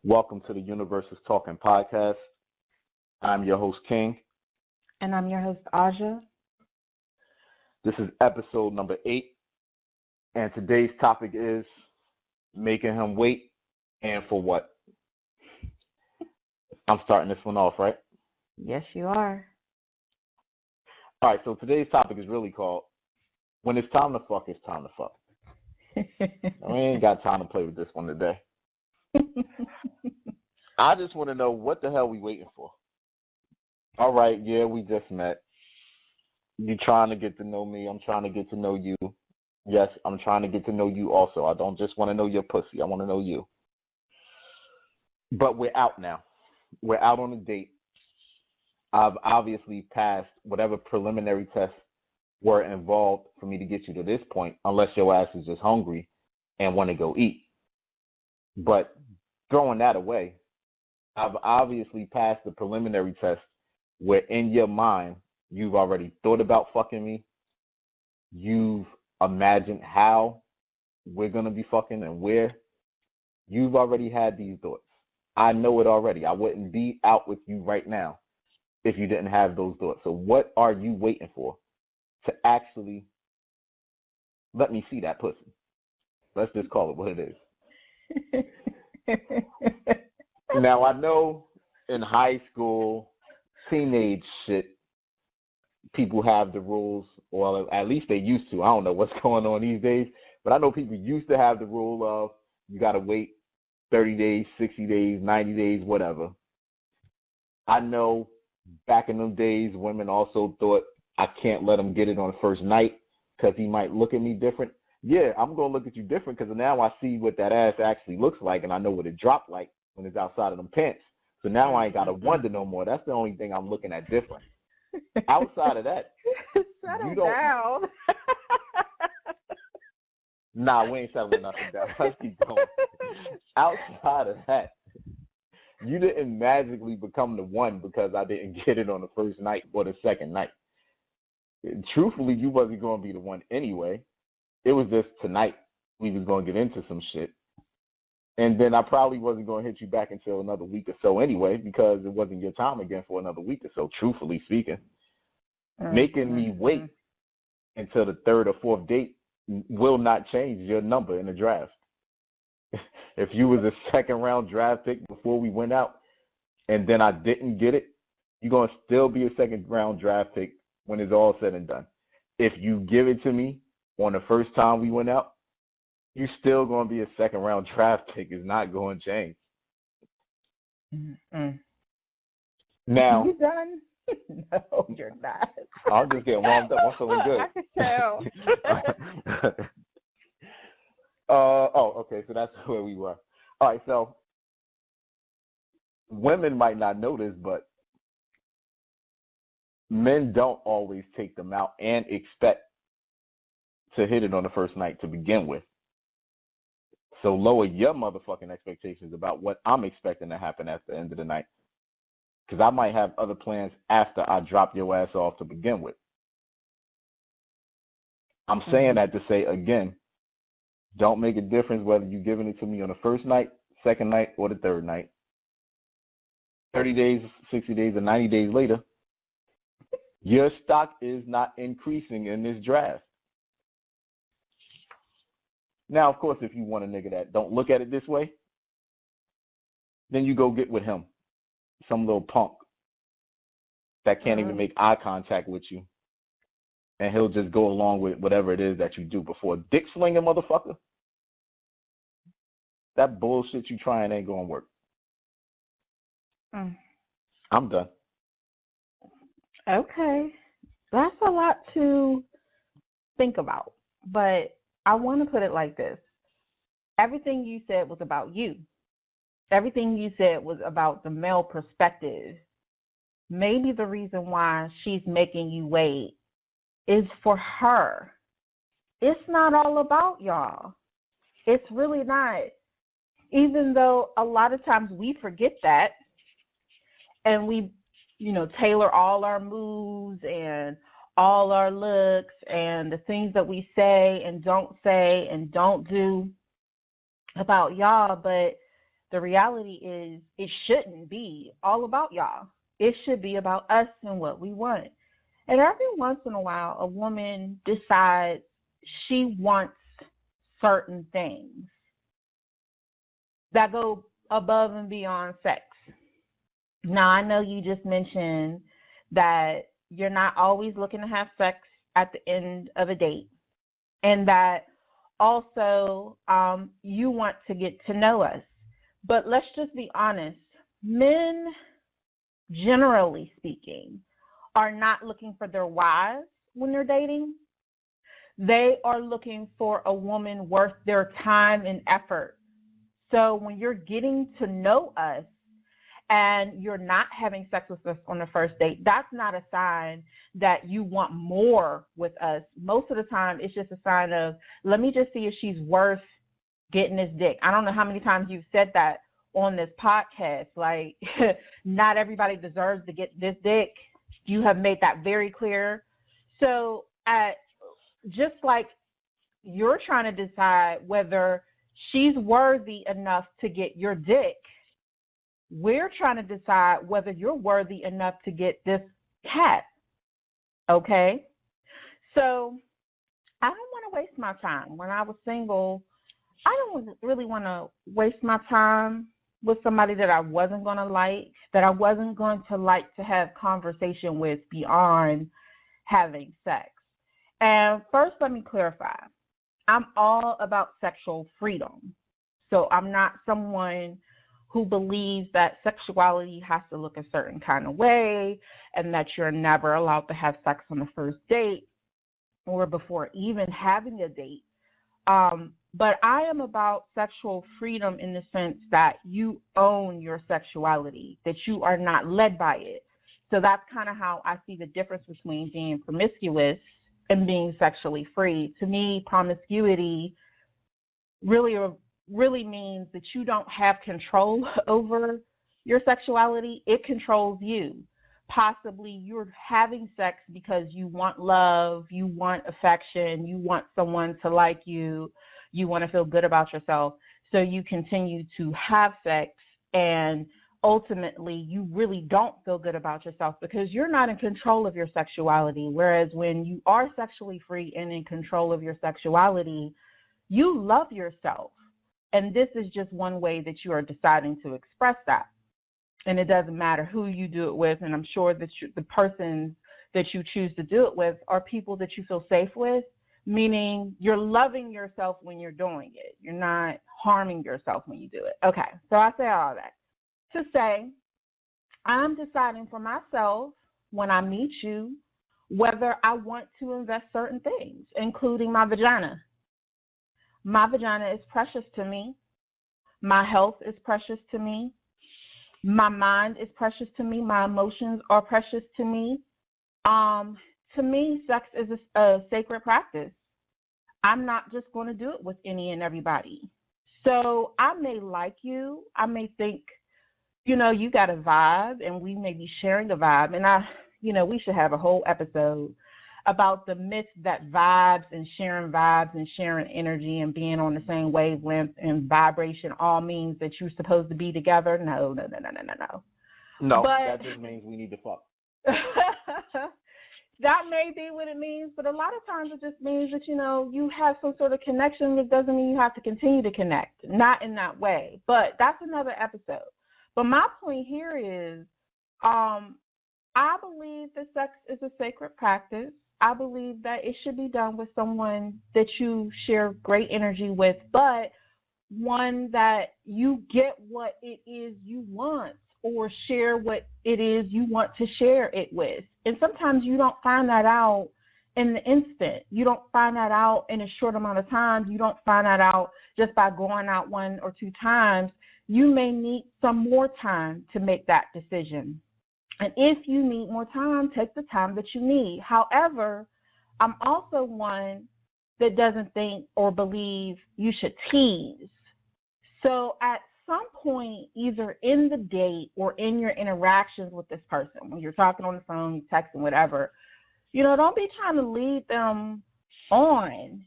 Welcome to the Universe is Talking podcast. I'm your host, King. And I'm your host, Aja. This is episode number 8. And today's topic is making him wait, and for what? I'm starting this one off, right? Yes, you are. All right, so today's topic is really called, when it's time to fuck, it's time to fuck. We ain't got time to play with this one today. I just want to know what the hell we waiting for. All right, yeah, we just met. You trying to get to know me. I'm trying to get to know you. Yes, I'm trying to get to know you also. I don't just want to know your pussy. I want to know you. But we're out now. We're out on a date. I've obviously passed whatever preliminary tests were involved for me to get you to this point, unless your ass is just hungry and want to go eat. But throwing that away, I've obviously passed the preliminary test where in your mind, you've already thought about fucking me. You've imagined how we're going to be fucking and where. You've already had these thoughts. I know it already. I wouldn't be out with you right now if you didn't have those thoughts. So what are you waiting for to actually let me see that pussy? Let's just call it what it is. Now, I know in high school, teenage shit, people have the rules, or at least they used to. I don't know what's going on these days, but I know people used to have the rule of you got to wait 30 days, 60 days, 90 days, whatever. I know back in them days, women also thought I can't let him get it on the first night because he might look at me different. Yeah, I'm going to look at you different because now I see what that ass actually looks like, and I know what it dropped like when it's outside of them pants. So now I ain't got to wonder no more. That's the only thing I'm looking at different. Outside of that, settle down. Nah, we ain't settling nothing down. Let's keep going. Outside of that, you didn't magically become the one because I didn't get it on the first night or the second night. Truthfully, you wasn't going to be the one anyway. It was just tonight we was going to get into some shit. And then I probably wasn't going to hit you back until another week or so anyway because it wasn't your time again for another week or so, truthfully speaking. Making me wait until the third or fourth date will not change your number in the draft. If you was a second-round draft pick before we went out and then I didn't get it, you're going to still be a second-round draft pick when it's all said and done. If you give it to me on the first time we went out, you're still going to be a second-round draft pick. It's not going to change. Now, you done? No, you're not. I'm just getting warmed up. I'm feeling good. I can tell. Okay, so that's where we were. All right, so women might not know this, but men don't always take them out and expect to hit it on the first night to begin with. So lower your motherfucking expectations about what I'm expecting to happen at the end of the night. Because I might have other plans after I drop your ass off to begin with. I'm saying that to say, again, don't make a difference whether you're giving it to me on the first night, second night, or the third night. 30 days, 60 days, or 90 days later, your stock is not increasing in this draft. Now, of course, if you want a nigga that don't look at it this way, then you go get with him. Some little punk that can't even make eye contact with you. And he'll just go along with whatever it is that you do before. Dick slinging motherfucker. That bullshit you trying ain't going to work. I'm done. Okay. That's a lot to think about. But I want to put it like this. Everything you said was about you. Everything you said was about the male perspective. Maybe the reason why she's making you wait is for her. It's not all about y'all. It's really not. Even though a lot of times we forget that and we, tailor all our moves and all our looks and the things that we say and don't do about y'all, but The reality is it shouldn't be all about y'all. It should be about us and what we want. And every once in a while, a woman decides she wants certain things that go above and beyond sex. Now, I know you just mentioned that you're not always looking to have sex at the end of a date, and that also you want to get to know us. But let's just be honest. Men, generally speaking, are not looking for their wives when they're dating. They are looking for a woman worth their time and effort. So when you're getting to know us and you're not having sex with us on the first date, that's not a sign that you want more with us. Most of the time, it's just a sign of, let me just see if she's worth getting this dick. I don't know how many times you've said that on this podcast. Like, not everybody deserves to get this dick. You have made that very clear. So just like you're trying to decide whether she's worthy enough to get your dick, we're trying to decide whether you're worthy enough to get this cat. Okay? So I don't want to waste my time. When I was single, I don't really want to waste my time with somebody that I wasn't going to like, that I wasn't going to like to have conversation with beyond having sex. And first, let me clarify. I'm all about sexual freedom. So I'm not someone who believes that sexuality has to look a certain kind of way and that you're never allowed to have sex on the first date or before even having a date. But I am about sexual freedom in the sense that you own your sexuality, that you are not led by it. So that's kind of how I see the difference between being promiscuous and being sexually free. To me, promiscuity really means that you don't have control over your sexuality. It controls you. Possibly you're having sex because you want love, you want affection, you want someone to like you, you want to feel good about yourself. So you continue to have sex, and ultimately you really don't feel good about yourself because you're not in control of your sexuality. Whereas when you are sexually free and in control of your sexuality, you love yourself. And this is just one way that you are deciding to express that. And it doesn't matter who you do it with. And I'm sure that the persons that you choose to do it with are people that you feel safe with, meaning you're loving yourself when you're doing it. You're not harming yourself when you do it. Okay, so I say all that to say I'm deciding for myself when I meet you whether I want to invest certain things, including my vagina. My vagina is precious to me. My health is precious to me. My mind is precious to me. My emotions are precious to me. To me, sex is a sacred practice. I'm not just going to do it with any and everybody. So I may like you. I may think, you got a vibe, and we may be sharing a vibe. And we should have a whole episode about the myth that vibes and sharing energy and being on the same wavelength and vibration all means that you're supposed to be together. No. No, but that just means we need to fuck. That may be what it means, but a lot of times it just means that, you have some sort of connection. It doesn't mean you have to continue to connect, not in that way. But that's another episode. But my point here is I believe that sex is a sacred practice. I believe that it should be done with someone that you share great energy with, but one that you get what it is you want or share what it is you want to share it with. And sometimes you don't find that out in the instant. You don't find that out in a short amount of time. You don't find that out just by going out one or two times. You may need some more time to make that decision. And if you need more time, take the time that you need. However, I'm also one that doesn't think or believe you should tease. So at some point, either in the date or in your interactions with this person, when you're talking on the phone, texting, whatever, don't be trying to lead them on,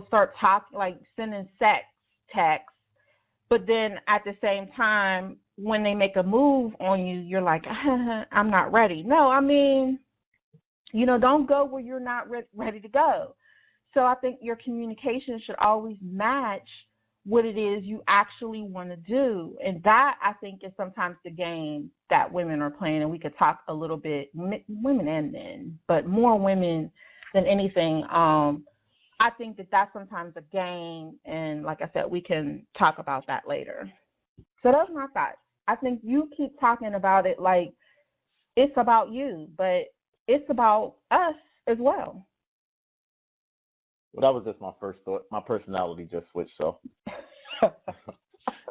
start talking, like sending sex texts But then at the same time, when they make a move on you, you're like, I'm not ready. No, I mean, don't go where you're not ready to go. So I think your communication should always match what it is you actually want to do. And that, I think, is sometimes the game that women are playing. And we could talk a little bit, women and men, but more women than anything. I think that that's sometimes a game. And like I said, we can talk about that later. So those are my thoughts. I think you keep talking about it like it's about you, but it's about us as well. Well, that was just my first thought. My personality just switched, so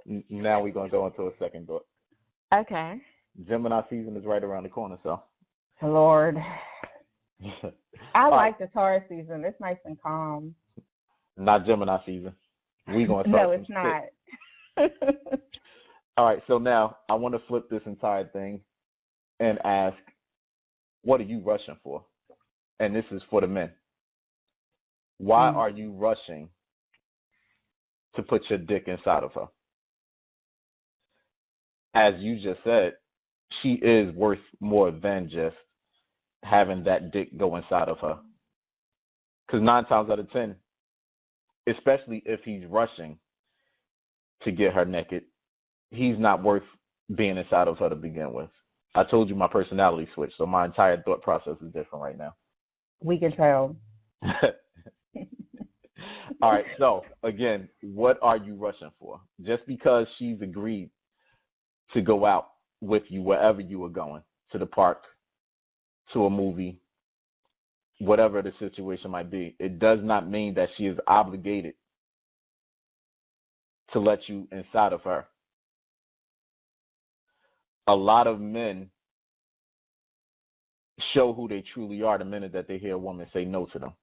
now we're going to go into a second thought. Okay. Gemini season is right around the corner, so. Lord. I like the Taurus season. It's nice and calm. Not Gemini season. We're going to start. No, it's not. All right, so now I want to flip this entire thing and ask, what are you rushing for? And this is for the men. Why are you rushing to put your dick inside of her? As you just said, she is worth more than just having that dick go inside of her. Because 9 times out of 10, especially if he's rushing to get her naked, he's not worth being inside of her to begin with. I told you my personality switched, so my entire thought process is different right now. We can tell. All right, so again, what are you rushing for? Just because she's agreed to go out with you wherever you are going, to the park, to a movie, whatever the situation might be, it does not mean that she is obligated to let you inside of her. A lot of men show who they truly are the minute that they hear a woman say no to them.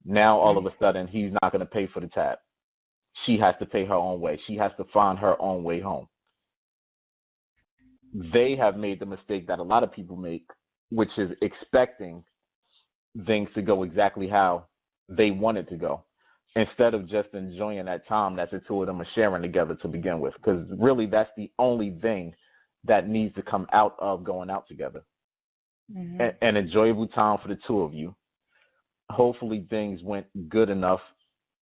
Now, all of a sudden, he's not going to pay for the tab. She has to pay her own way. She has to find her own way home. They have made the mistake that a lot of people make, which is expecting things to go exactly how they want it to go, instead of just enjoying that time that the two of them are sharing together to begin with. Because really, that's the only thing that needs to come out of going out together. An enjoyable time for the two of you. Hopefully things went good enough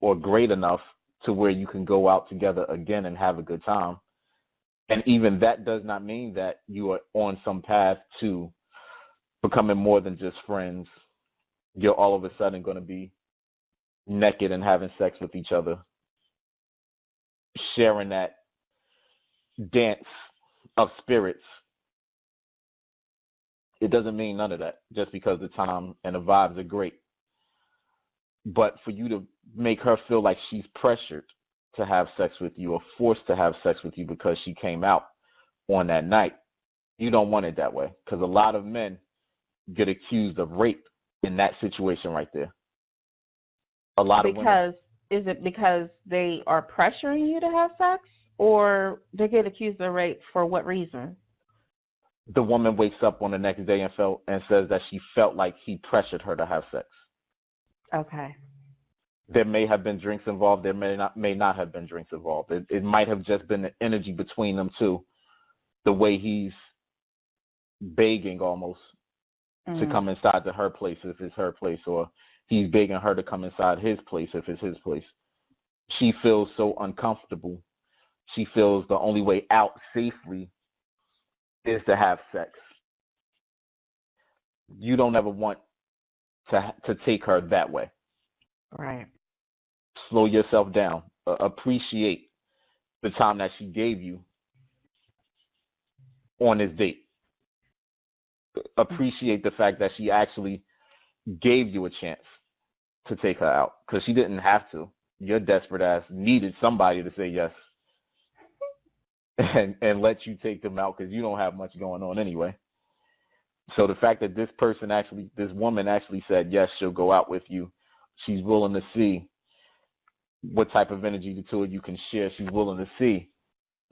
or great enough to where you can go out together again and have a good time. And even that does not mean that you are on some path to becoming more than just friends. You're all of a sudden going to be naked and having sex with each other, sharing that dance of spirits. It doesn't mean none of that just because the time and the vibes are great. But for you to make her feel like she's pressured to have sex with you or forced to have sex with you because she came out on that night, you don't want it that way. Because a lot of men get accused of rape in that situation right there. A lot of women. Is it because they are pressuring you to have sex, or they get accused of rape for what reason? The woman wakes up on the next day and says that she felt like he pressured her to have sex. Okay. There may have been drinks involved. There may not have been drinks involved. It might have just been the energy between them two, the way he's begging almost to come inside to her place if it's her place, or he's begging her to come inside his place if it's his place. She feels so uncomfortable. She feels the only way out safely is to have sex. You don't ever want to take her that way. Right. Slow yourself down. Appreciate the time that she gave you on this date. Appreciate the fact that she actually gave you a chance to take her out, because she didn't have to. Your desperate ass needed somebody to say yes and let you take them out, because you don't have much going on anyway. So the fact that this woman actually said yes, she'll go out with you. She's willing to see what type of energy the two of you can share. She's willing to see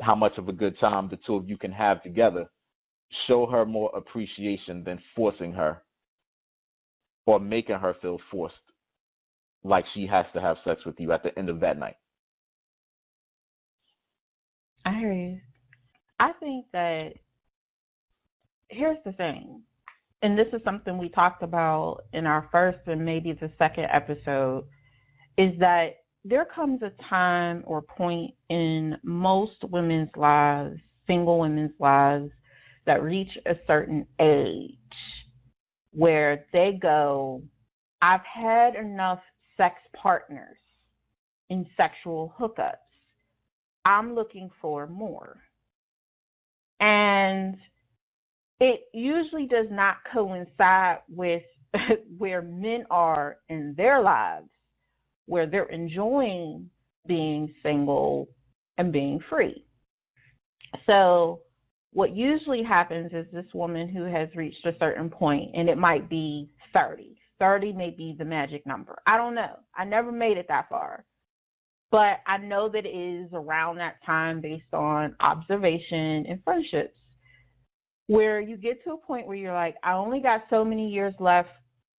how much of a good time the two of you can have together. Show her more appreciation than forcing her or making her feel forced, like she has to have sex with you at the end of that night. I hear you. I think that here's the thing, and this is something we talked about in our first and maybe the second episode, is that there comes a time or point in most women's lives, single women's lives, that reach a certain age where they go, I've had enough sex partners in sexual hookups. I'm looking for more. And it usually does not coincide with where men are in their lives, where they're enjoying being single and being free. So what usually happens is this woman who has reached a certain point, and it might be 30. 30 may be the magic number. I don't know. I never made it that far. But I know that it is around that time based on observation and friendships, where you get to a point where you're like, I only got so many years left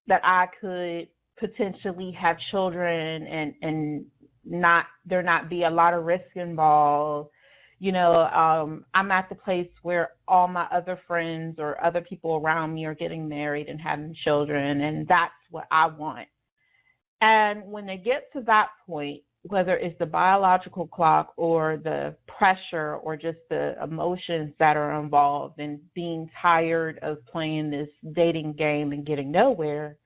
that I could potentially have children and there not be a lot of risk involved. You know, I'm at the place where all my other friends or other people around me are getting married and having children, and that's what I want. And when they get to that point, whether it's the biological clock or the pressure or just the emotions that are involved and being tired of playing this dating game and getting nowhere,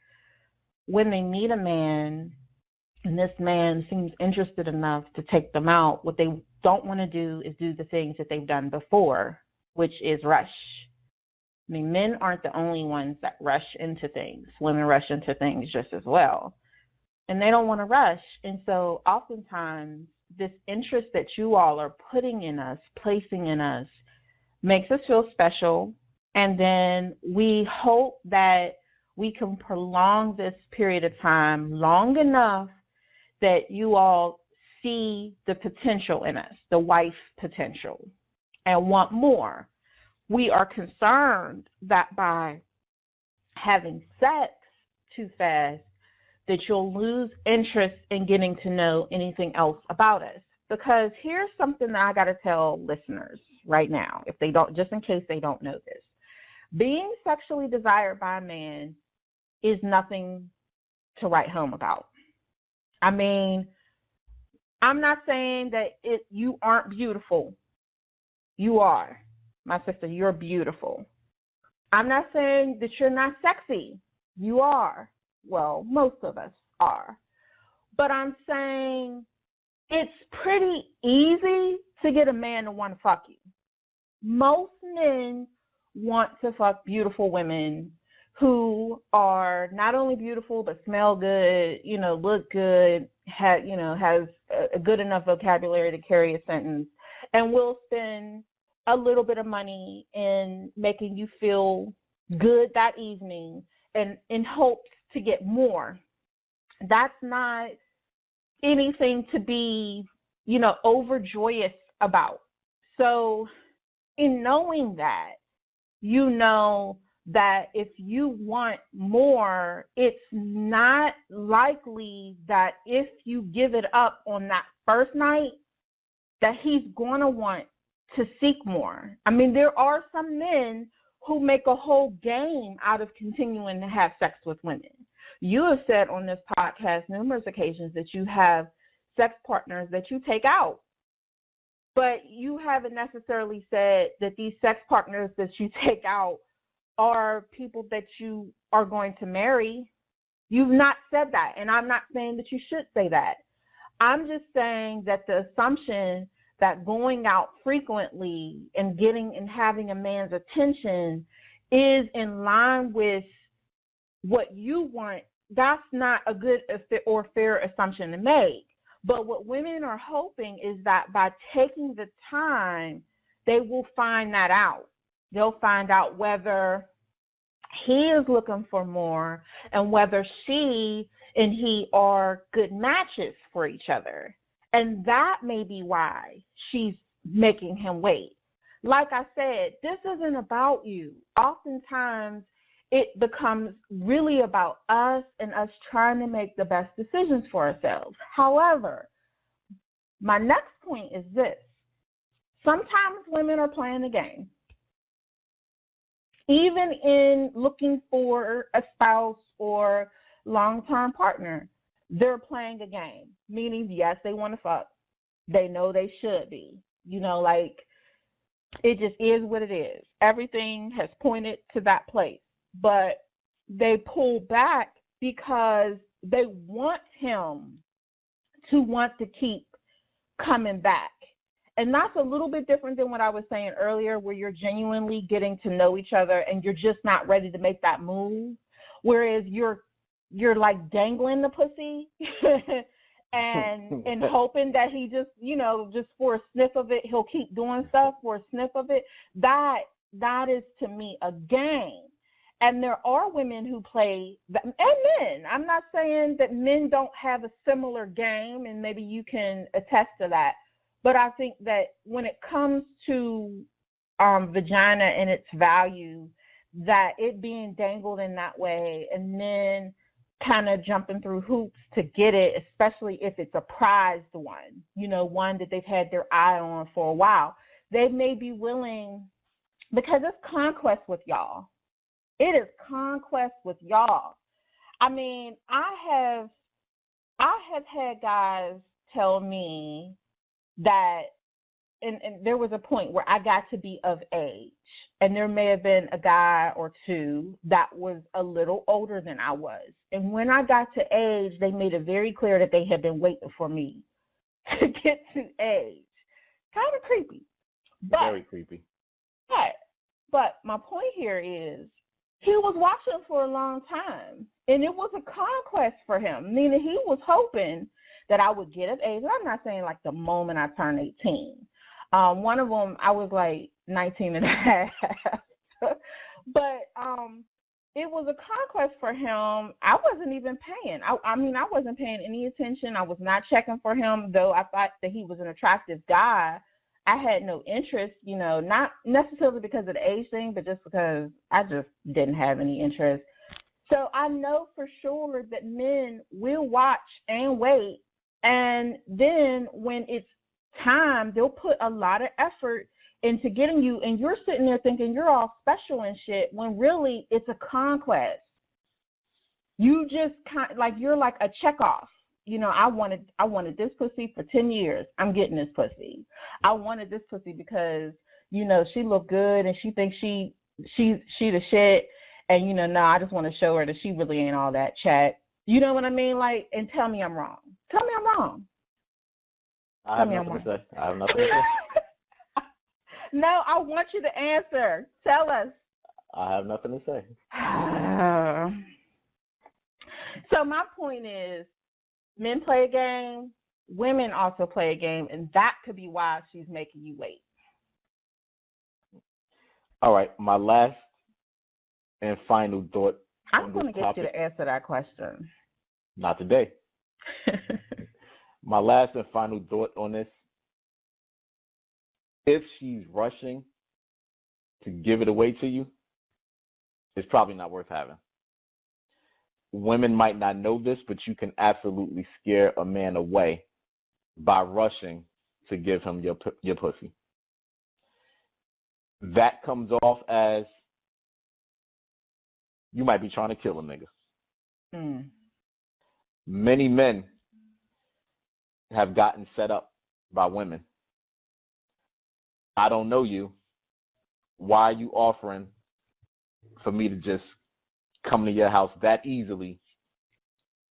when they meet a man and this man seems interested enough to take them out, what they don't want to do is do the things that they've done before, which is rush. I mean, men aren't the only ones that rush into things. Women rush into things just as well. And they don't want to rush. And so oftentimes this interest that you all are putting in us, placing in us, makes us feel special. And then we hope that we can prolong this period of time long enough that you all see the potential in us, the wife potential, and want more. We are concerned that by having sex too fast, that you'll lose interest in getting to know anything else about us. Because here's something that I got to tell listeners right now, if they don't, just in case they don't know this. Being sexually desired by a man is nothing to write home about. I mean, I'm not saying that you aren't beautiful. You are. My sister, you're beautiful. I'm not saying that you're not sexy. You are. Well, most of us are. But I'm saying it's pretty easy to get a man to want to fuck you. Most men want to fuck beautiful women who are not only beautiful but smell good, look good, has a good enough vocabulary to carry a sentence, and will spend a little bit of money in making you feel good that evening and in hopes to get more. That's not anything to be, overjoyous about. So in knowing that, you know that if you want more, it's not likely that if you give it up on that first night, that he's going to want to seek more. I mean, there are some men who make a whole game out of continuing to have sex with women. You have said on this podcast numerous occasions that you have sex partners that you take out, but you haven't necessarily said that these sex partners that you take out are people that you are going to marry. You've not said that, and I'm not saying that you should say that. I'm just saying that the assumption that going out frequently and getting and having a man's attention is in line with what you want, that's not a good or fair assumption to make. But what women are hoping is that by taking the time, they will find that out. They'll find out whether he is looking for more and whether she and he are good matches for each other. And that may be why she's making him wait. Like I said, this isn't about you. Oftentimes, it becomes really about us and us trying to make the best decisions for ourselves. However, my next point is this. Sometimes women are playing the game. Even in looking for a spouse or long-term partner, they're playing a game. Meaning, yes, they want to fuck. They know they should be. You know, like, it just is what it is. Everything has pointed to that place. But they pull back because they want him to want to keep coming back. And that's a little bit different than what I was saying earlier, where you're genuinely getting to know each other and you're just not ready to make that move. Whereas you're like dangling the pussy and hoping that he just, you know, just for a sniff of it, he'll keep doing stuff for a sniff of it. That is, to me, a game. And there are women who play, and men. I'm not saying that men don't have a similar game, and maybe you can attest to that. But I think that when it comes to vagina and its value, that it being dangled in that way and men kind of jumping through hoops to get it, especially if it's a prized one, you know, one that they've had their eye on for a while, they may be willing, because it's conquest with y'all. It is conquest with y'all. I mean, I have had guys tell me that, and there was a point where I got to be of age, and there may have been a guy or two that was a little older than I was. And when I got to age, they made it very clear that they had been waiting for me to get to age. Kind of creepy. Very creepy. But my point here is, he was watching for a long time, and it was a conquest for him, meaning he was hoping that I would get of age. And I'm not saying like the moment I turned 18. One of them, I was like 19 and a half. But it was a conquest for him. I wasn't even paying. I mean, I wasn't paying any attention. I was not checking for him, though I thought that he was an attractive guy. I had no interest, you know, not necessarily because of the age thing, but just because I just didn't have any interest. So I know for sure that men will watch and wait. And then when it's time, they'll put a lot of effort into getting you. And you're sitting there thinking you're all special and shit, when really it's a conquest. You just kind of, like, you're like a checkoff. You know, I wanted this pussy for 10 years. I'm getting this pussy. I wanted this pussy because, you know, she looked good and she thinks she the shit. And, you know, no, I just want to show her that she really ain't all that chat. You know what I mean? Like, and tell me I'm wrong. Tell me I'm wrong. I have nothing to say. No, I want you to answer. Tell us. I have nothing to say. So my point is, men play a game, women also play a game, and that could be why she's making you wait. All right, my last and final thought. I'm going to get you to answer that question. Not today. My last and final thought on this. If she's rushing to give it away to you, it's probably not worth having. Women might not know this, but you can absolutely scare a man away by rushing to give him your pussy. That comes off as you might be trying to kill a nigga. Many men have gotten set up by women. I don't know you. Why are you offering for me to just come to your house that easily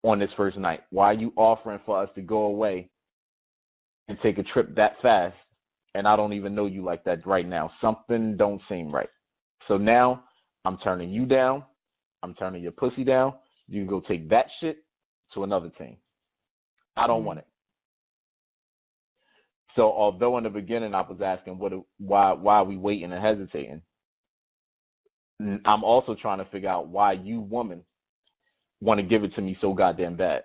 on this first night? Why are you offering for us to go away and take a trip that fast, and I don't even know you like that right now? Something don't seem right. So now I'm turning you down. I'm turning your pussy down. You can go take that shit to another team. I don't want it. So although in the beginning I was asking why are we waiting and hesitating, I'm also trying to figure out why you, woman, want to give it to me so goddamn bad.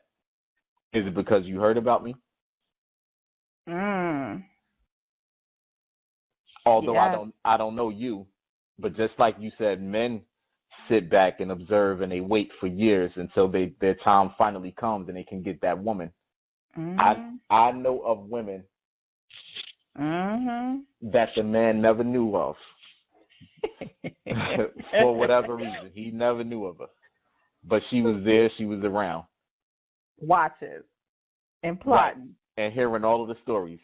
Is it because you heard about me? Although yeah. I don't know you, but just like you said, men sit back and observe and they wait for years until their time finally comes and they can get that woman. I know of women that the man never knew of. For whatever reason. He never knew of her. But she was there, she was around. Watches and plotting. Right. And hearing all of the stories.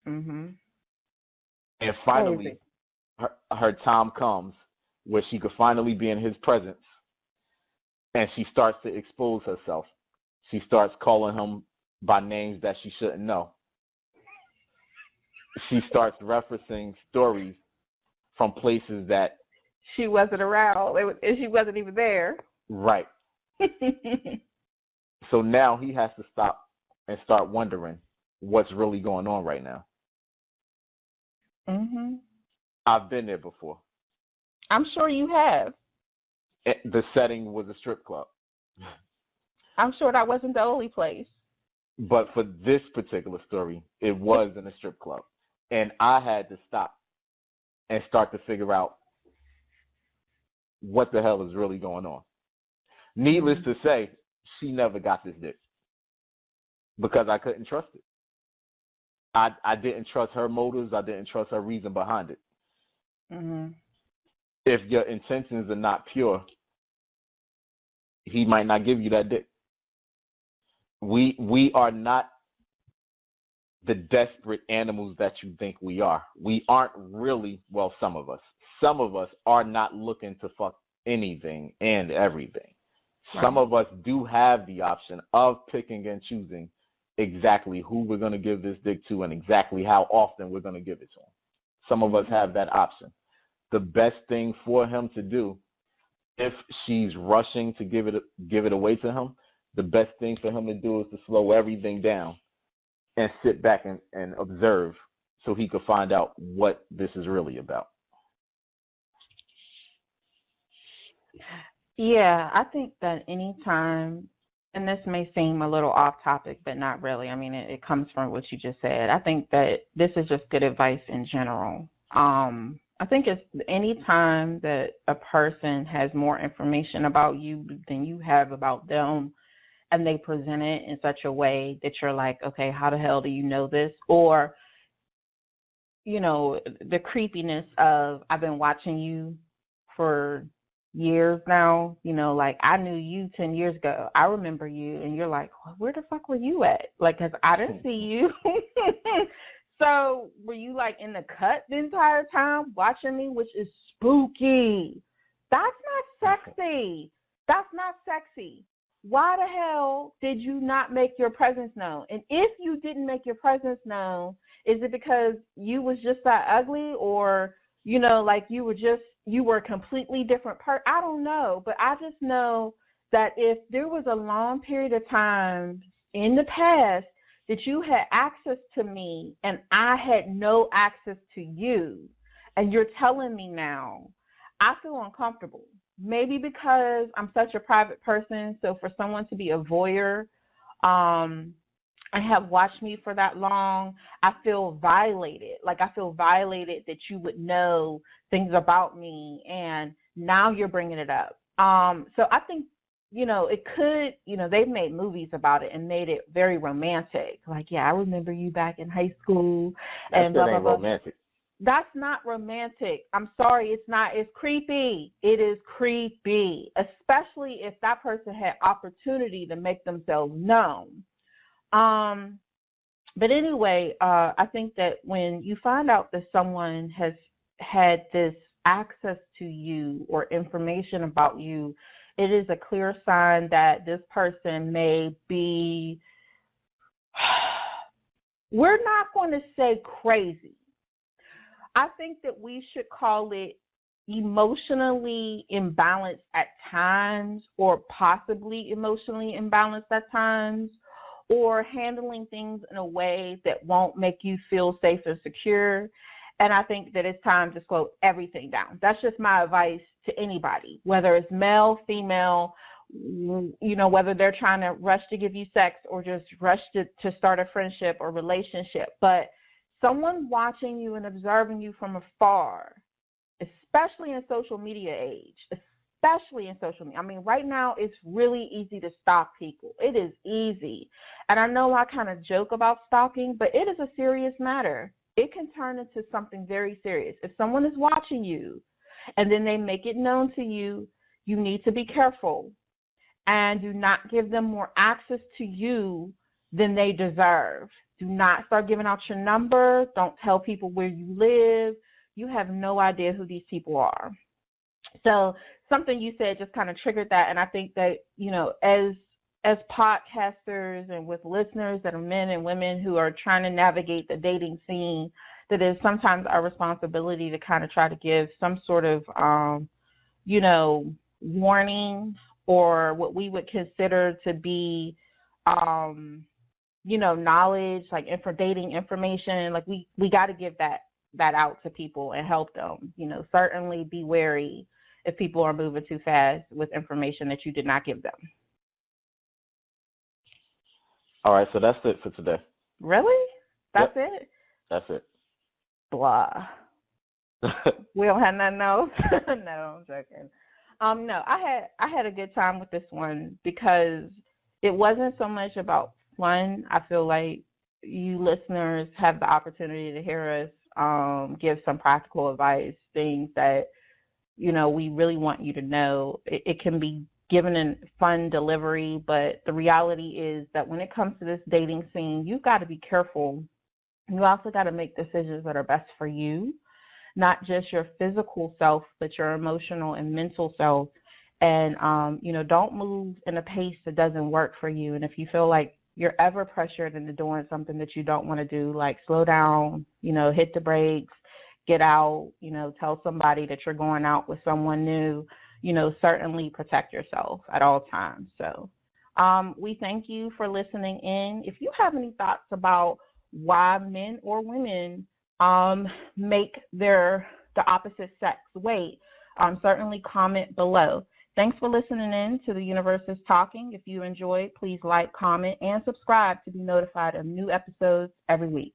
And finally, her time comes where she could finally be in his presence. And she starts to expose herself. She starts calling him by names that she shouldn't know. She starts referencing stories from places that she wasn't around. She wasn't even there. Right. So now he has to stop and start wondering what's really going on right now. I've been there before. I'm sure you have. The setting was a strip club. I'm sure that wasn't the only place. But for this particular story, it was in a strip club. And I had to stop and start to figure out what the hell is really going on. Needless to say, she never got this dick because I couldn't trust it. I didn't trust her motives. I didn't trust her reason behind it. If your intentions are not pure, he might not give you that dick. We are not the desperate animals that you think we are. We aren't really, well, some of us are not looking to fuck anything and everything. Right. Some of us do have the option of picking and choosing exactly who we're going to give this dick to and exactly how often we're going to give it to him. Some of us have that option. The best thing for him to do, if she's rushing to give it away to him, the best thing for him to do is to slow everything down and sit back and observe so he could find out what this is really about. Yeah, I think that anytime, and this may seem a little off topic, but not really. I mean, it comes from what you just said. I think that this is just good advice in general. I think it's any time that a person has more information about you than you have about them, and they present it in such a way that you're like, okay, how the hell do you know this? Or, you know, the creepiness of, I've been watching you for years now, you know, like I knew you 10 years ago. I remember you, and you're like, well, where the fuck were you at? Like, because I didn't see you. So were you like in the cut the entire time watching me, which is spooky? That's not sexy. That's not sexy. Why the hell did you not make your presence known? And if you didn't make your presence known, is it because you was just that ugly, or, you know, like you were a completely different person? I don't know, but I just know that if there was a long period of time in the past that you had access to me and I had no access to you, and you're telling me now, I feel uncomfortable. Maybe because I'm such a private person, so for someone to be a voyeur and have watched me for that long, I feel violated. Like I feel violated that you would know things about me, and now you're bringing it up. So I think, you know, it could, you know, they've made movies about it and made it very romantic. Like, yeah, I remember you back in high school. And that ain't romantic. That's not romantic. I'm sorry, it's not. It's creepy. It is creepy, especially if that person had opportunity to make themselves known. But anyway, I think that when you find out that someone has had this access to you or information about you, it is a clear sign that this person may be, we're not going to say crazy. I think that we should call it emotionally imbalanced at times, or possibly emotionally imbalanced at times, or handling things in a way that won't make you feel safe and secure. And I think that it's time to slow everything down. That's just my advice to anybody, whether it's male, female, you know, whether they're trying to rush to give you sex or just rush to start a friendship or relationship. But someone watching you and observing you from afar, especially in social media age, I mean, right now it's really easy to stalk people. It is easy. And I know I kind of joke about stalking, but it is a serious matter. it can turn into something very serious. If someone is watching you and then they make it known to you, you need to be careful and do not give them more access to you than they deserve. Do not start giving out your number. Don't tell people where you live. You have no idea who these people are. So something you said just kind of triggered that. And I think that, you know, as podcasters and with listeners that are men and women who are trying to navigate the dating scene, that is sometimes our responsibility to kind of try to give some sort of, you know, warning or what we would consider to be, you know, knowledge, like dating information. Like we got to give that out to people and help them. You know, certainly be wary if people are moving too fast with information that you did not give them. All right, so that's it for today. Really? That's Yep. it? That's it. Blah. We don't have nothing else? No, I'm joking. No, I had a good time with this one because it wasn't so much about fun. I feel like you listeners have the opportunity to hear us give some practical advice, things that, you know, we really want you to know. It can be given in fun delivery, but the reality is that when it comes to this dating scene, you've got to be careful. You also got to make decisions that are best for you, not just your physical self, but your emotional and mental self. And, you know, don't move in a pace that doesn't work for you. And if you feel like you're ever pressured into doing something that you don't want to do, like slow down, you know, hit the brakes, get out, you know, tell somebody that you're going out with someone new, you know, certainly protect yourself at all times. So we thank you for listening in. If you have any thoughts about why men or women make the opposite sex wait, certainly comment below. Thanks for listening in to The Universe is Talking. If you enjoyed, please like, comment, and subscribe to be notified of new episodes every week.